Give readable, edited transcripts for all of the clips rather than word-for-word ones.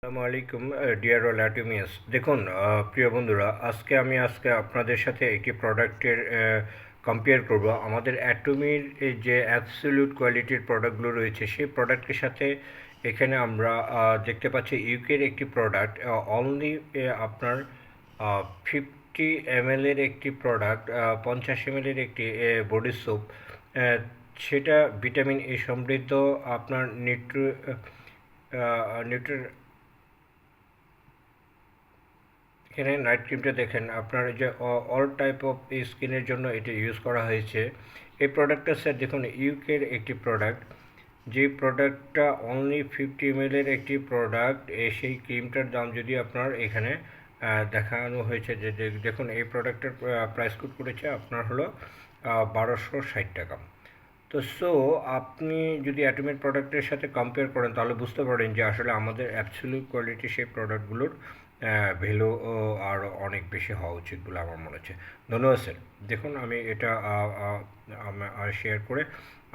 আসসালামু আলাইকুম deer all অ্যাটমিয়াস। দেখুন প্রিয় বন্ধুরা, আজকে আপনাদের সাথে একটি প্রোডাক্টের কম্পেয়ার করব। আমাদের অ্যাটমির যে অ্যাবসলিউট কোয়ালিটির প্রোডাক্টগুলো রয়েছে সেই প্রোডাক্টের সাথে এখানে আমরা দেখতে পাচ্ছি ইউকের একটি প্রোডাক্ট অনলি আপনার 50 ml একটি প্রোডাক্ট, 50 ml একটি বডি সোপ। সেটা ভিটামিন এ সমৃদ্ধ। আপনার নিউট্রি এখানে নাইট ক্রিমটা দেখেন, আপনার যে অল টাইপ অফ স্কিনের জন্য এটি ইউজ করা হয়েছে। এই প্রোডাক্টটা স্যার দেখুন ইউকের একটি প্রোডাক্ট, যে প্রোডাক্টটা অনলি 50 ml একটি প্রোডাক্ট। সেই ক্রিমটার দাম যদি আপনার এখানে দেখানো হয়েছে যে দেখুন এই প্রোডাক্টের প্রাইস কোড করেছে আপনার হলো 1260 টাকা। তো আপনি যদি অ্যাটমিক প্রোডাক্টের সাথে কম্পেয়ার করেন তাহলে বুঝতে পারেন যে আসলে আমাদের অ্যাবসলিউট কোয়ালিটি সেই প্রোডাক্টগুলোর ভ্যালু আরও অনেক বেশি হওয়া উচিত বলে আমার মনে হচ্ছে। ধন্যবাদ স্যার। দেখুন আমি এটা শেয়ার করে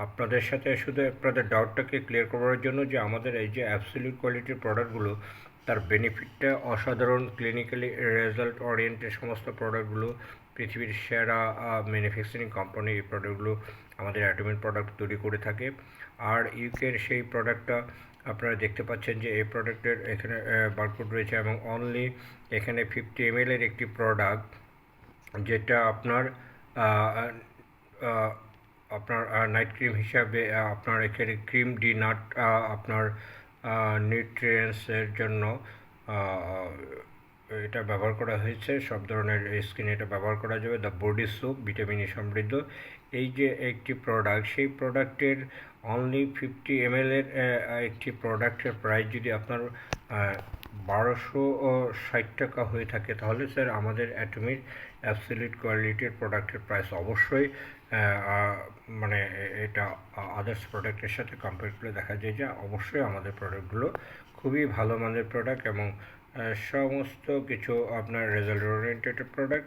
আপনাদের সাথে শুধু আপনাদের ডাউটটাকে ক্লিয়ার করার জন্য যে আমাদের এই যে অ্যাবসলিউট কোয়ালিটির প্রোডাক্টগুলো তার বেনিফিটটা অসাধারণ, ক্লিনিক্যালি রেজাল্ট ওরিয়েন্টেড সমস্ত প্রোডাক্টগুলো, পৃথিবীর সেরা ম্যানুফ্যাকচারিং কোম্পানি এই প্রোডাক্টগুলো আমাদের অ্যাটমিক প্রোডাক্ট তৈরি করে থাকে। আর ইউকের সেই প্রোডাক্টটা আপনারা দেখতে পাচ্ছেন যে এই প্রোডাক্টের এখানে বারকোড রয়েছে এবং অনলি এখানে 50 ml এর একটি প্রোডাক্ট, যেটা আপনার আপনার নাইট ক্রিম হিসাবে আপনার এখানে ক্রিম ডি নাট আপনার নিউট্রিয়েন্টসের জন্য এটা ব্যবহার করা হয়েছে। সব ধরনের স্কিনে এটা ব্যবহার করা যাবে। The body soap vitamin E সমৃদ্ধ এই যে একটি প্রোডাক্ট, সেই প্রোডাক্টের অনলি 50 ml এর একটি প্রোডাক্টের প্রাইস যদি আপনার 1260 টাকা হয়ে থাকে তাহলে স্যার আমাদের অ্যাটমিক অ্যাবসলিউট কোয়ালিটির প্রোডাক্টের প্রাইস অবশ্যই মানে এটা আদার্স প্রোডাক্টের সাথে কম্পেয়ার করে দেখা যায় যে অবশ্যই আমাদের প্রোডাক্টগুলো খুবই ভালো মানের প্রোডাক্ট এবং সমস্ত কিছু আপনার রেজাল্ট ওরিয়েন্টেড প্রোডাক্ট।